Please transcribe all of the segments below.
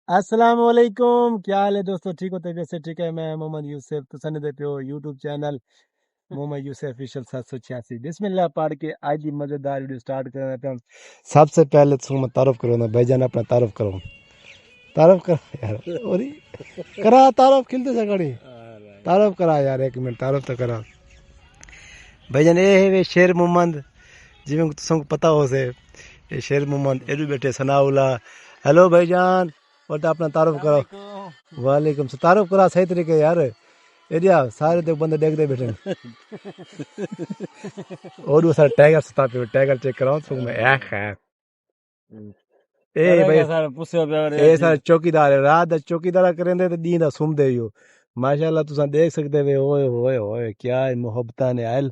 السلام علیکم، کیا حال ہے دوستو؟ ٹھیک ہو؟ طبیعت سے ٹھیک ہے؟ میں محمد یوسف تسند دے پیو یوٹیوب چینل محمد یوسف آفیشل 786 بسم اللہ پڑھ کے آج کی مزیدار ویڈیو سٹارٹ کرنا پہ سب سے پہلے تو میں تعارف کروں نا بھائی جان، اپنا تعارف کرو، تعارف کر یار، اور کرا تعارف کھلتے سے کڑی تعارف کرا یار، ایک منٹ تعارف تو کرا بھائی جان۔ یہ ہے شیر محمد، جی میں تم کو پتہ ہو سے یہ شیر محمد ایڈو بیٹھے ثناء اللہ۔ ہیلو بھائی جان، اور اپنا تعارف کرو۔ وعلیکم السلام، تعارف کرا صحیح طریقے یار، ایریا سارے تو بندے دیکھتے بیٹھے اور وہ سارا ٹائگر ستا پہ ٹائگر چیک کراؤ تو میں اے بھائی اے سارے چوکیدار ہے، رات دا چوکیدارا کریں دے تے دین دا سم دے یو ماشاءاللہ تساں دیکھ سکتے وے۔ اوئے ہوئے ہوئے کیا محبتاں نے آئل،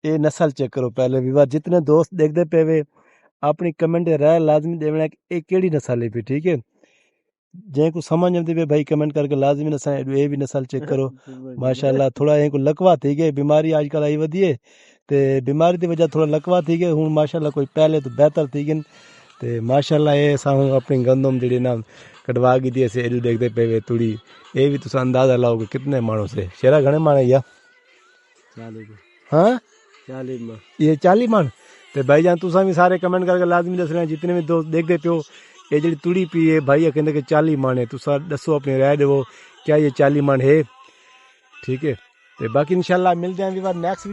اے نسل چیک کرو پہلے بھی بار جتنے دوست دیکھ دے پے وے اپنی کمنٹ رائے لازمی دیونا کہ اے کیڑی نسل ہے پی، ٹھیک ہے؟ جے کو سمجھ آندی پے بھائی کمنٹ کر کے لازمی نسل اے بھی نسل چیک کرو ماشاءاللہ۔ تھوڑا اے کو لکوا تھی گئے، بیماری آج کل آئی ودی ہے تے بیماری دی وجہ تھوڑا لکوا تھی گئے، ہن ماشاءاللہ کوئی پہلے تو بہتر تھی گئے تے ماشاءاللہ اے ساں اپنی گندم جڑی نا کٹوا گئی دی سے دیکھ دے پے وے تھوڑی اے بھی تساں اندازہ لاؤ کہ کتنے مانو سے شیرا گھنے مانے یا 40 ہاں 40 من یہ 40 من تے بھائی جان تساں بھی سارے کمنٹ کر کے لازمی دسنا جتنے بھی دوست دیکھ دے پیو یہ جڑی تڑی پی ہے بھائی کہندے کہ 40 من ہے، تساں دسو اپنی رائے دو کیا یہ 40 من ہے، ٹھیک ہے؟ تے باقی انشاءاللہ ملتے ہیں بھی بار نیکسٹ